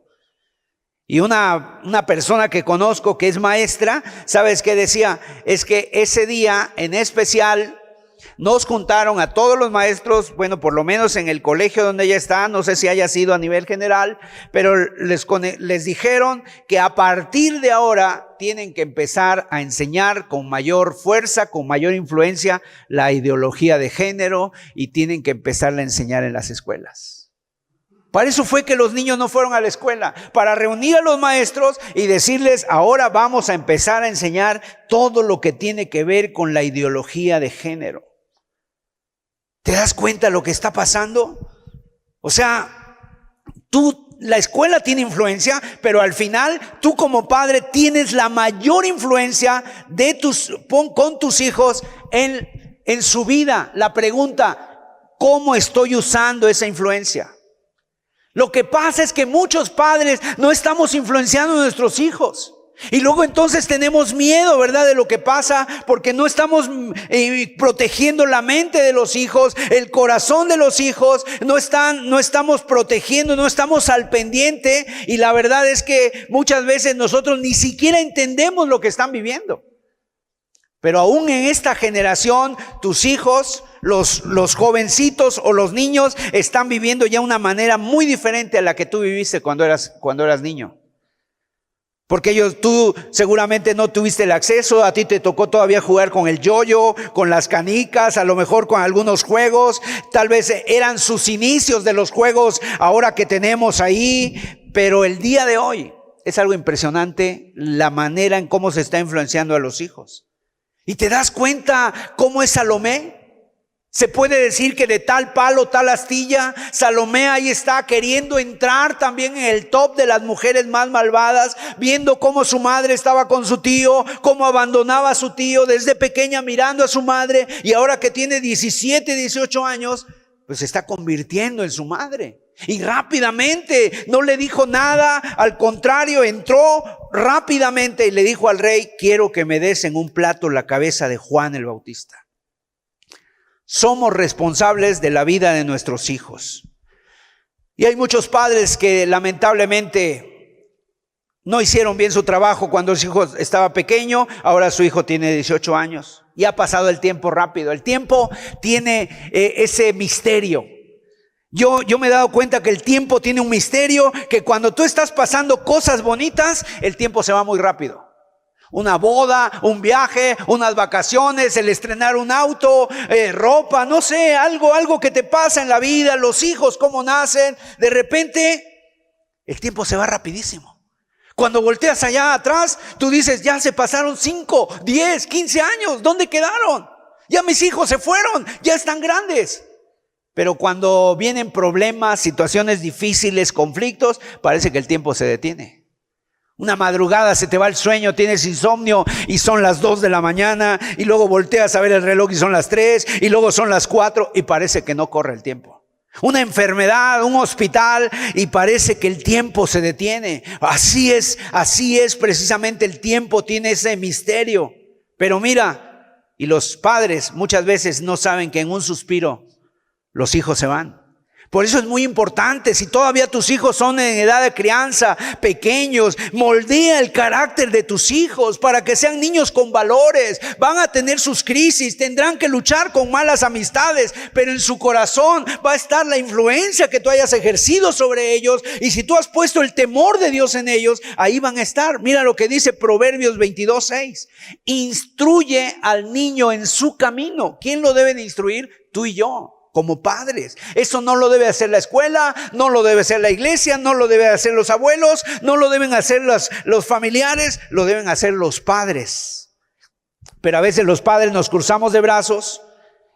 Y una persona que conozco que es maestra, ¿sabes qué decía? Es que ese día en especial nos juntaron a todos los maestros, bueno, por lo menos en el colegio donde ella está, no sé si haya sido a nivel general, pero les dijeron que a partir de ahora tienen que empezar a enseñar con mayor fuerza, con mayor influencia la ideología de género y tienen que empezarla a enseñar en las escuelas. Para eso fue que los niños no fueron a la escuela, para reunir a los maestros y decirles, ahora vamos a empezar a enseñar todo lo que tiene que ver con la ideología de género. ¿Te das cuenta lo que está pasando? O sea, la escuela tiene influencia, pero al final tú como padre tienes la mayor influencia con tus hijos en su vida. La pregunta, ¿cómo estoy usando esa influencia? Lo que pasa es que muchos padres no estamos influenciando a nuestros hijos. Y luego entonces tenemos miedo, ¿verdad?, de lo que pasa, porque no estamos protegiendo la mente de los hijos, el corazón de los hijos, no estamos protegiendo, no estamos al pendiente. Y la verdad es que muchas veces nosotros ni siquiera entendemos lo que están viviendo. Pero aún en esta generación, tus hijos, los jovencitos o los niños están viviendo ya una manera muy diferente a la que tú viviste cuando eras niño. Porque tú seguramente no tuviste el acceso, a ti te tocó todavía jugar con el yoyo, con las canicas, a lo mejor con algunos juegos, tal vez eran sus inicios de los juegos ahora que tenemos ahí, pero el día de hoy es algo impresionante la manera en cómo se está influenciando a los hijos. ¿Y te das cuenta cómo es Salomé? Se puede decir que de tal palo, tal astilla, Salomé ahí está queriendo entrar también en el top de las mujeres más malvadas, viendo cómo su madre estaba con su tío, cómo abandonaba a su tío desde pequeña mirando a su madre, y ahora que tiene 17, 18 años, pues se está convirtiendo en su madre. Y rápidamente no le dijo nada, al contrario, entró rápidamente y le dijo al rey, quiero que me des en un plato la cabeza de Juan el Bautista. Somos responsables de la vida de nuestros hijos. Y hay muchos padres que lamentablemente no hicieron bien su trabajo cuando su hijo estaba pequeño. Ahora su hijo tiene 18 años y ha pasado el tiempo rápido. El tiempo tiene ese misterio. Yo me he dado cuenta que el tiempo tiene un misterio, que cuando tú estás pasando cosas bonitas, el tiempo se va muy rápido. Una boda, un viaje, unas vacaciones, el estrenar un auto, ropa, no sé, algo que te pasa en la vida, los hijos, cómo nacen. De repente, el tiempo se va rapidísimo. Cuando volteas allá atrás, tú dices, ya se pasaron 5, 10, 15 años. ¿Dónde quedaron? Ya mis hijos se fueron, ya están grandes. Pero cuando vienen problemas, situaciones difíciles, conflictos, parece que el tiempo se detiene. Una madrugada se te va el sueño, tienes insomnio y son las 2 de la mañana y luego volteas a ver el reloj y son las 3 y luego son las 4 y parece que no corre el tiempo. Una enfermedad, un hospital y parece que el tiempo se detiene. Así es precisamente, el tiempo tiene ese misterio. Pero mira, y los padres muchas veces no saben que en un suspiro los hijos se van. Por eso es muy importante, si todavía tus hijos son en edad de crianza, pequeños, moldea el carácter de tus hijos para que sean niños con valores. Van a tener sus crisis, tendrán que luchar con malas amistades, pero en su corazón va a estar la influencia que tú hayas ejercido sobre ellos. Y si tú has puesto el temor de Dios en ellos, ahí van a estar. Mira lo que dice Proverbios 22:6. Instruye al niño en su camino. ¿Quién lo debe de instruir? Tú y yo. Como padres. Eso no lo debe hacer la escuela, no lo debe hacer la iglesia, no lo deben hacer los abuelos, no lo deben hacer los familiares, lo deben hacer los padres. Pero a veces los padres nos cruzamos de brazos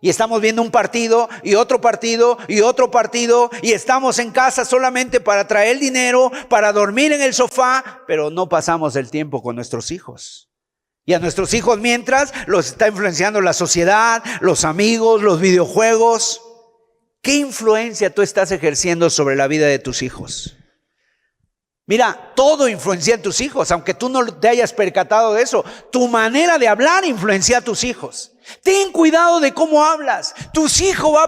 y estamos viendo un partido y otro partido y otro partido y estamos en casa solamente para traer dinero, para dormir en el sofá, pero no pasamos el tiempo con nuestros hijos. Y a nuestros hijos mientras los está influenciando la sociedad, los amigos, los videojuegos. ¿Qué influencia tú estás ejerciendo sobre la vida de tus hijos? Mira, todo influencia en tus hijos, aunque tú no te hayas percatado de eso. Tu manera de hablar influencia a tus hijos. Ten cuidado de cómo hablas. Tu hijo va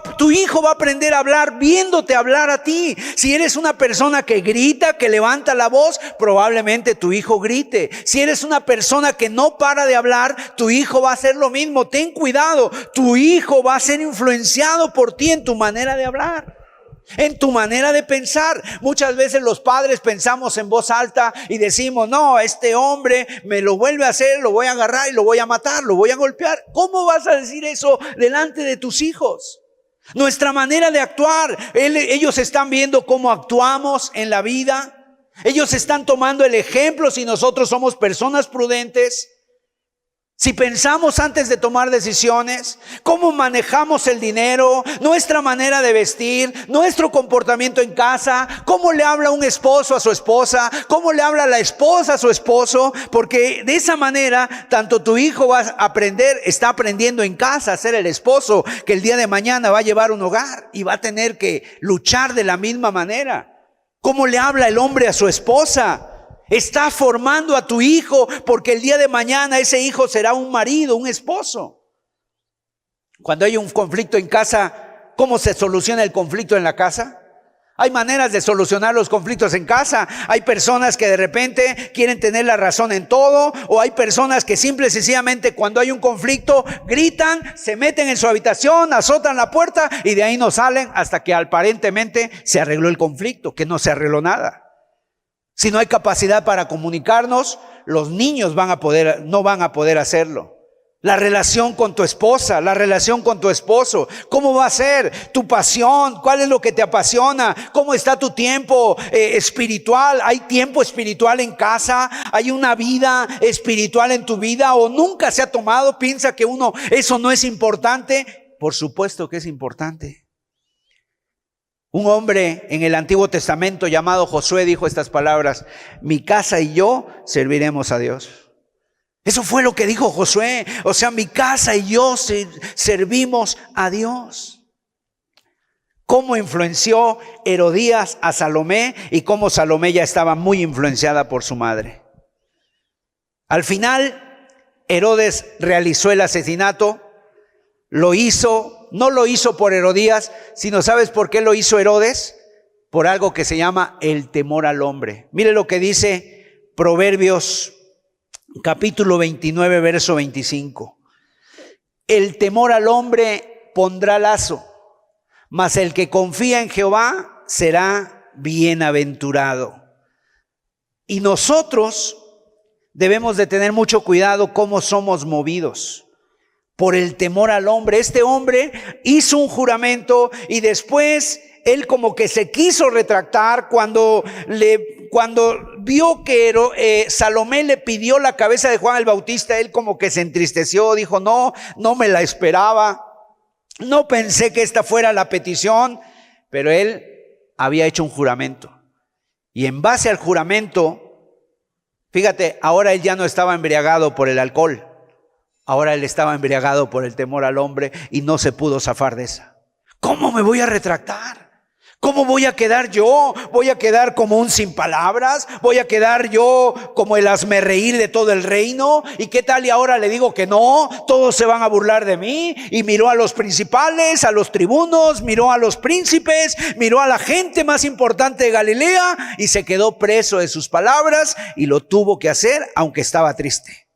a aprender a hablar viéndote hablar a ti. Si eres una persona que grita, que levanta la voz, probablemente tu hijo grite. Si eres una persona que no para de hablar, tu hijo va a hacer lo mismo. Ten cuidado. Tu hijo va a ser influenciado por ti en tu manera de hablar, en tu manera de pensar. Muchas veces los padres pensamos en voz alta y decimos: no, este hombre me lo vuelve a hacer, lo voy a agarrar y lo voy a matar, lo voy a golpear. ¿Cómo vas a decir eso delante de tus hijos? Nuestra manera de actuar, ellos están viendo cómo actuamos en la vida. Ellos están tomando el ejemplo si nosotros somos personas prudentes. Si pensamos antes de tomar decisiones, cómo manejamos el dinero, nuestra manera de vestir, nuestro comportamiento en casa, cómo le habla un esposo a su esposa, cómo le habla la esposa a su esposo, porque de esa manera tanto tu hijo va a aprender, está aprendiendo en casa a ser el esposo que el día de mañana va a llevar un hogar y va a tener que luchar de la misma manera. Cómo le habla el hombre a su esposa. Está formando a tu hijo porque el día de mañana ese hijo será un marido, un esposo. Cuando hay un conflicto en casa, ¿cómo se soluciona el conflicto en la casa? Hay maneras de solucionar los conflictos en casa. Hay personas que de repente quieren tener la razón en todo, o hay personas que simple y sencillamente cuando hay un conflicto gritan, se meten en su habitación, azotan la puerta y de ahí no salen hasta que aparentemente se arregló el conflicto, que no se arregló nada. Si no hay capacidad para comunicarnos, los niños no van a poder hacerlo. La relación con tu esposa, la relación con tu esposo, ¿cómo va a ser? Tu pasión, ¿cuál es lo que te apasiona? ¿Cómo está tu tiempo espiritual? ¿Hay tiempo espiritual en casa? ¿Hay una vida espiritual en tu vida? ¿O nunca se ha tomado? ¿Piensa que eso no es importante? Por supuesto que es importante. Un hombre en el Antiguo Testamento llamado Josué dijo estas palabras: mi casa y yo serviremos a Dios. Eso fue lo que dijo Josué. O sea, mi casa y yo servimos a Dios. Cómo influenció Herodías a Salomé y cómo Salomé ya estaba muy influenciada por su madre. Al final, Herodes realizó el asesinato. No lo hizo por Herodías, sino ¿sabes por qué lo hizo Herodes? Por algo que se llama el temor al hombre. Mire lo que dice Proverbios capítulo 29, verso 25. El temor al hombre pondrá lazo, mas el que confía en Jehová será bienaventurado. Y nosotros debemos de tener mucho cuidado cómo somos movidos por el temor al hombre. Este hombre hizo un juramento y después él como que se quiso retractar cuando vio que Salomé le pidió la cabeza de Juan el Bautista. Él como que se entristeció, dijo: no me la esperaba, no pensé que esta fuera la petición. Pero él había hecho un juramento y en base al juramento, fíjate, ahora él ya no estaba embriagado por el alcohol. Ahora él estaba embriagado por el temor al hombre y no se pudo zafar de esa. ¿Cómo me voy a retractar? ¿Cómo voy a quedar yo? ¿Voy a quedar como un sin palabras? ¿Voy a quedar yo como el hazmerreír de todo el reino? ¿Y qué tal y ahora le digo que no? Todos se van a burlar de mí. Y miró a los principales, a los tribunos, miró a los príncipes, miró a la gente más importante de Galilea y se quedó preso de sus palabras y lo tuvo que hacer aunque estaba triste.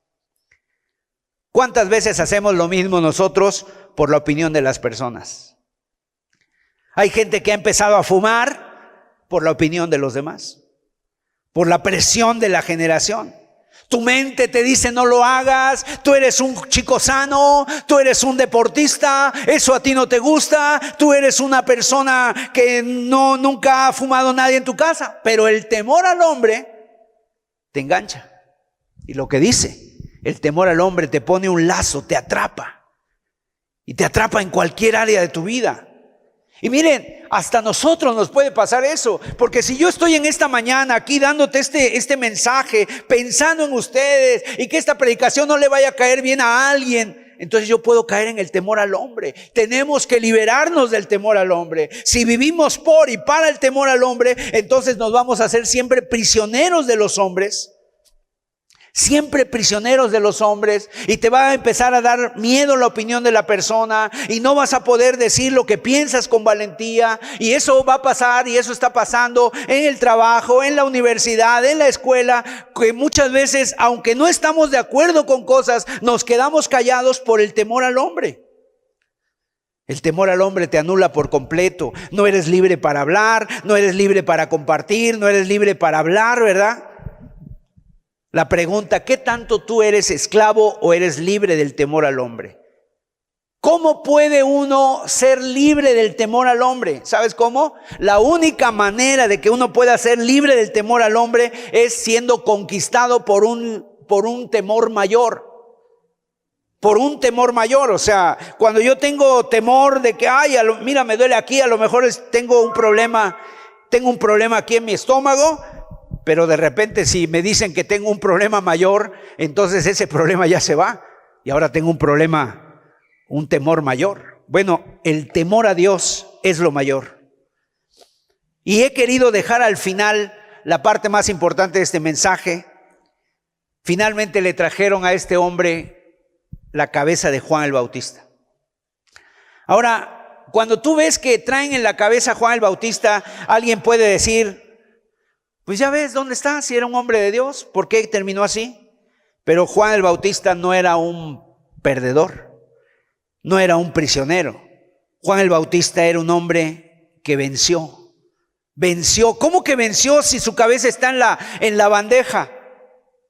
¿Cuántas veces hacemos lo mismo nosotros por la opinión de las personas? Hay gente que ha empezado a fumar por la opinión de los demás, por la presión de la generación. Tu mente te dice no lo hagas, tú eres un chico sano, tú eres un deportista, eso a ti no te gusta, tú eres una persona que nunca ha fumado nadie en tu casa. Pero el temor al hombre te engancha. Y lo que dice, el temor al hombre te pone un lazo, te atrapa. Y te atrapa en cualquier área de tu vida. Y miren, hasta nosotros nos puede pasar eso, porque si yo estoy en esta mañana aquí dándote este mensaje, pensando en ustedes y que esta predicación no le vaya a caer bien a alguien, entonces yo puedo caer en el temor al hombre. Tenemos que liberarnos del temor al hombre. Si vivimos por y para el temor al hombre, entonces nos vamos a hacer siempre prisioneros de los hombres. Siempre prisioneros de los hombres, y te va a empezar a dar miedo la opinión de la persona y no vas a poder decir lo que piensas con valentía, y eso va a pasar y eso está pasando en el trabajo, en la universidad, en la escuela, que muchas veces, aunque no estamos de acuerdo con cosas, nos quedamos callados por el temor al hombre. El temor al hombre te anula por completo. No eres libre para hablar, no eres libre para compartir, no eres libre para hablar, ¿verdad? La pregunta, ¿qué tanto tú eres esclavo o eres libre del temor al hombre? ¿Cómo puede uno ser libre del temor al hombre? ¿Sabes cómo? La única manera de que uno pueda ser libre del temor al hombre es siendo conquistado por un temor mayor. Por un temor mayor. O sea, cuando yo tengo temor de que, mira, me duele aquí, a lo mejor tengo un problema aquí en mi estómago. Pero de repente si me dicen que tengo un problema mayor, entonces ese problema ya se va. Y ahora tengo un temor mayor. Bueno, el temor a Dios es lo mayor. Y he querido dejar al final la parte más importante de este mensaje. Finalmente le trajeron a este hombre la cabeza de Juan el Bautista. Ahora, cuando tú ves que traen en la cabeza a Juan el Bautista, alguien puede decir, pues ya ves dónde está, si era un hombre de Dios, ¿por qué terminó así? Pero Juan el Bautista no era un perdedor, no era un prisionero. Juan el Bautista era un hombre que venció. Venció. ¿Cómo que venció si su cabeza está en la bandeja?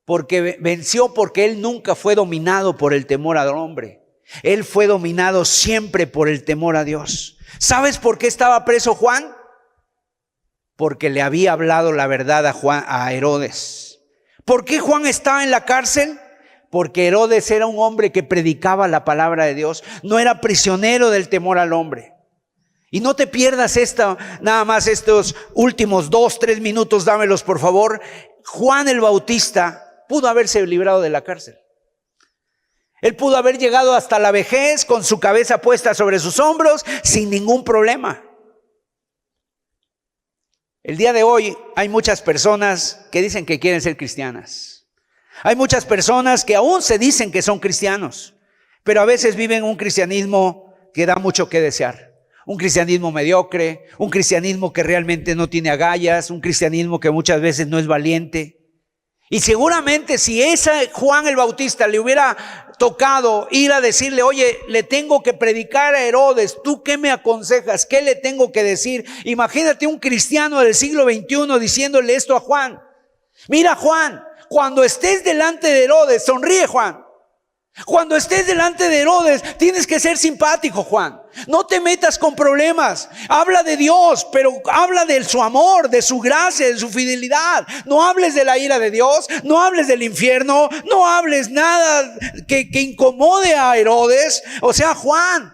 Porque venció porque él nunca fue dominado por el temor al hombre. Él fue dominado siempre por el temor a Dios. ¿Sabes por qué estaba preso Juan? Porque le había hablado la verdad a Herodes. ¿Por qué Juan estaba en la cárcel? Porque Herodes era un hombre que predicaba la palabra de Dios. No era prisionero del temor al hombre. Y no te pierdas nada más estos últimos 2-3 minutos, dámelos por favor. Juan el Bautista pudo haberse librado de la cárcel. Él pudo haber llegado hasta la vejez con su cabeza puesta sobre sus hombros sin ningún problema. El día de hoy hay muchas personas que dicen que quieren ser cristianas. Hay muchas personas que aún se dicen que son cristianos, pero a veces viven un cristianismo que da mucho que desear. Un cristianismo mediocre, un cristianismo que realmente no tiene agallas, un cristianismo que muchas veces no es valiente. Y seguramente si Juan el Bautista le hubiera tocado ir a decirle, oye, le tengo que predicar a Herodes, ¿tú qué me aconsejas? ¿Qué le tengo que decir? Imagínate un cristiano del siglo XXI diciéndole esto a Juan. Mira, Juan, cuando estés delante de Herodes, sonríe, Juan. Cuando estés delante de Herodes, tienes que ser simpático, Juan. No te metas con problemas. Habla de Dios, pero habla de su amor, de su gracia, de su fidelidad. No hables de la ira de Dios, no hables del infierno, no hables nada que incomode a Herodes. O sea, Juan,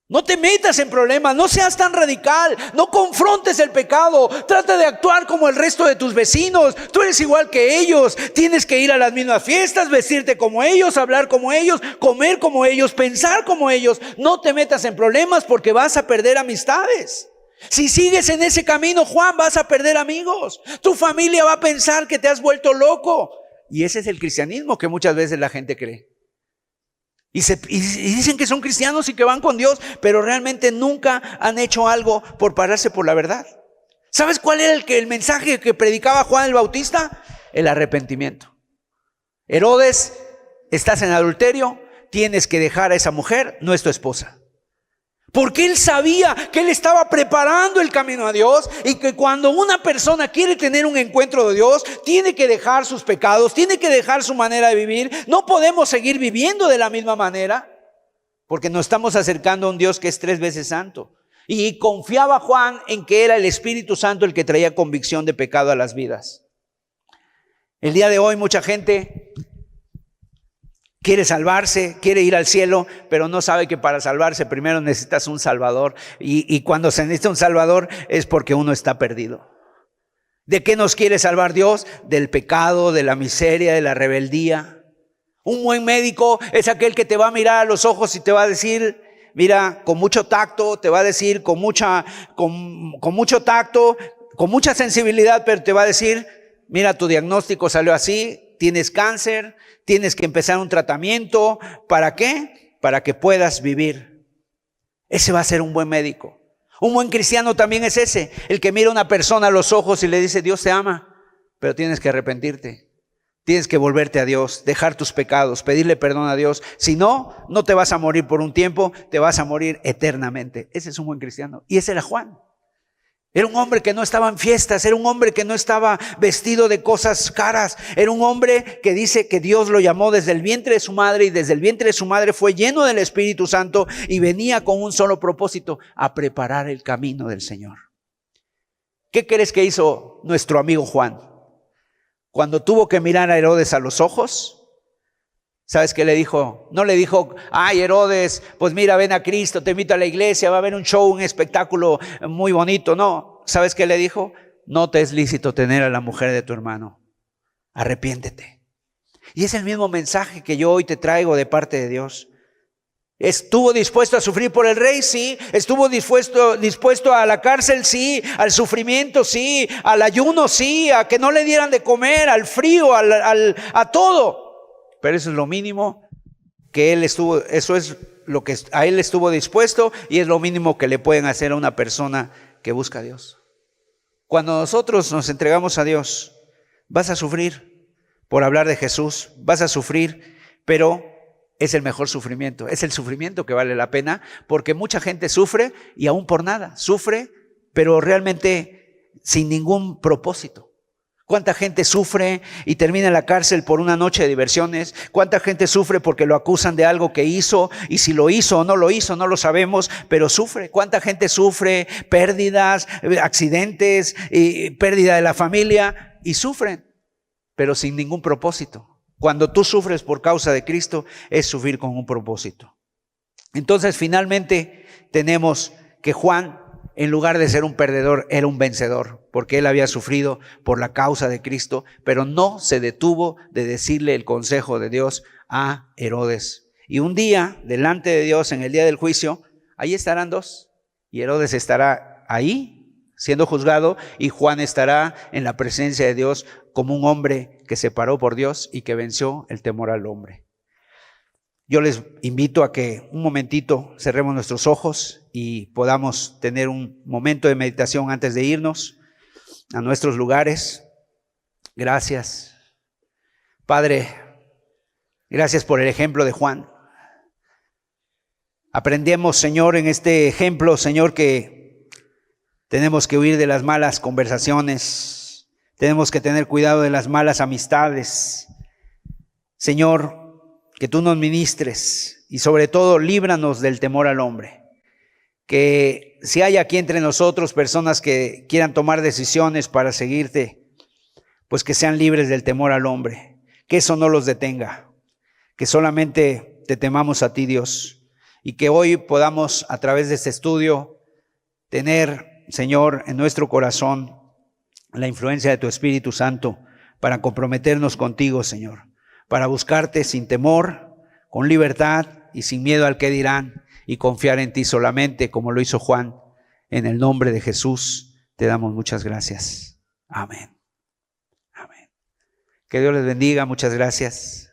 no te metas en problemas, no seas tan radical, no confrontes el pecado, trata de actuar como el resto de tus vecinos. Tú eres igual que ellos, tienes que ir a las mismas fiestas, vestirte como ellos, hablar como ellos, comer como ellos, pensar como ellos. No te metas en problemas porque vas a perder amistades. Si sigues en ese camino, Juan, vas a perder amigos. Tu familia va a pensar que te has vuelto loco. Y ese es el cristianismo que muchas veces la gente cree. Y dicen que son cristianos y que van con Dios, pero realmente nunca han hecho algo por pararse por la verdad. ¿Sabes cuál era el mensaje que predicaba Juan el Bautista? El arrepentimiento. Herodes, estás en adulterio, tienes que dejar a esa mujer, no es tu esposa. Porque él sabía que él estaba preparando el camino a Dios y que cuando una persona quiere tener un encuentro de Dios, tiene que dejar sus pecados, tiene que dejar su manera de vivir. No podemos seguir viviendo de la misma manera porque nos estamos acercando a un Dios que es 3 veces santo. Y confiaba Juan en que era el Espíritu Santo el que traía convicción de pecado a las vidas. El día de hoy mucha gente quiere salvarse, quiere ir al cielo, pero no sabe que para salvarse primero necesitas un Salvador. Y cuando se necesita un Salvador es porque uno está perdido. ¿De qué nos quiere salvar Dios? Del pecado, de la miseria, de la rebeldía. Un buen médico es aquel que te va a mirar a los ojos y te va a decir, mira, con mucho tacto, te va a decir con mucho tacto, con mucha sensibilidad, pero te va a decir, mira, tu diagnóstico salió así, tienes cáncer, tienes que empezar un tratamiento. ¿Para qué? Para que puedas vivir. Ese va a ser un buen médico. Un buen cristiano también es ese, el que mira a una persona a los ojos y le dice, Dios te ama, pero tienes que arrepentirte. Tienes que volverte a Dios, dejar tus pecados, pedirle perdón a Dios. Si no, no te vas a morir por un tiempo, te vas a morir eternamente. Ese es un buen cristiano. Y ese era Juan. Era un hombre que no estaba en fiestas, era un hombre que no estaba vestido de cosas caras, era un hombre que dice que Dios lo llamó desde el vientre de su madre y desde el vientre de su madre fue lleno del Espíritu Santo y venía con un solo propósito, a preparar el camino del Señor. ¿Qué crees que hizo nuestro amigo Juan? Cuando tuvo que mirar a Herodes a los ojos, ¿sabes qué le dijo? No le dijo, ay Herodes, pues mira, ven a Cristo, te invito a la iglesia, va a haber un show, un espectáculo muy bonito. No, ¿sabes qué le dijo? No te es lícito tener a la mujer de tu hermano. Arrepiéntete. Y es el mismo mensaje que yo hoy te traigo de parte de Dios. ¿Estuvo dispuesto a sufrir por el rey? Sí. ¿Estuvo dispuesto a la cárcel? Sí. ¿Al sufrimiento? Sí. ¿Al ayuno? Sí. ¿A que no le dieran de comer? ¿Al frío? A todo. Pero eso es lo mínimo que eso es lo que a él estuvo dispuesto y es lo mínimo que le pueden hacer a una persona que busca a Dios. Cuando nosotros nos entregamos a Dios, vas a sufrir por hablar de Jesús, vas a sufrir, pero es el mejor sufrimiento, es el sufrimiento que vale la pena, porque mucha gente sufre y aún por nada, sufre, pero realmente sin ningún propósito. ¿Cuánta gente sufre y termina en la cárcel por una noche de diversiones? ¿Cuánta gente sufre porque lo acusan de algo que hizo? Y si lo hizo o no lo hizo, no lo sabemos, pero sufre. ¿Cuánta gente sufre pérdidas, accidentes, pérdida de la familia? Y sufren, pero sin ningún propósito. Cuando tú sufres por causa de Cristo, es sufrir con un propósito. Entonces, finalmente, tenemos que Juan, en lugar de ser un perdedor, era un vencedor, porque él había sufrido por la causa de Cristo, pero no se detuvo de decirle el consejo de Dios a Herodes. Y un día, delante de Dios, en el día del juicio, ahí estarán dos, y Herodes estará ahí siendo juzgado, y Juan estará en la presencia de Dios como un hombre que se paró por Dios y que venció el temor al hombre. Yo les invito a que un momentito cerremos nuestros ojos y podamos tener un momento de meditación antes de irnos a nuestros lugares. Gracias. Padre, gracias por el ejemplo de Juan. Aprendemos, Señor, en este ejemplo, Señor, que tenemos que huir de las malas conversaciones, tenemos que tener cuidado de las malas amistades. Señor, que tú nos ministres y sobre todo líbranos del temor al hombre. Que si hay aquí entre nosotros personas que quieran tomar decisiones para seguirte, pues que sean libres del temor al hombre. Que eso no los detenga. Que solamente te temamos a ti, Dios. Y que hoy podamos, a través de este estudio, tener, Señor, en nuestro corazón la influencia de tu Espíritu Santo para comprometernos contigo, Señor. Para buscarte sin temor, con libertad y sin miedo al que dirán, y confiar en ti solamente, como lo hizo Juan, En el nombre de Jesús te damos muchas gracias. Amén. Amén. Que Dios les bendiga. Muchas gracias.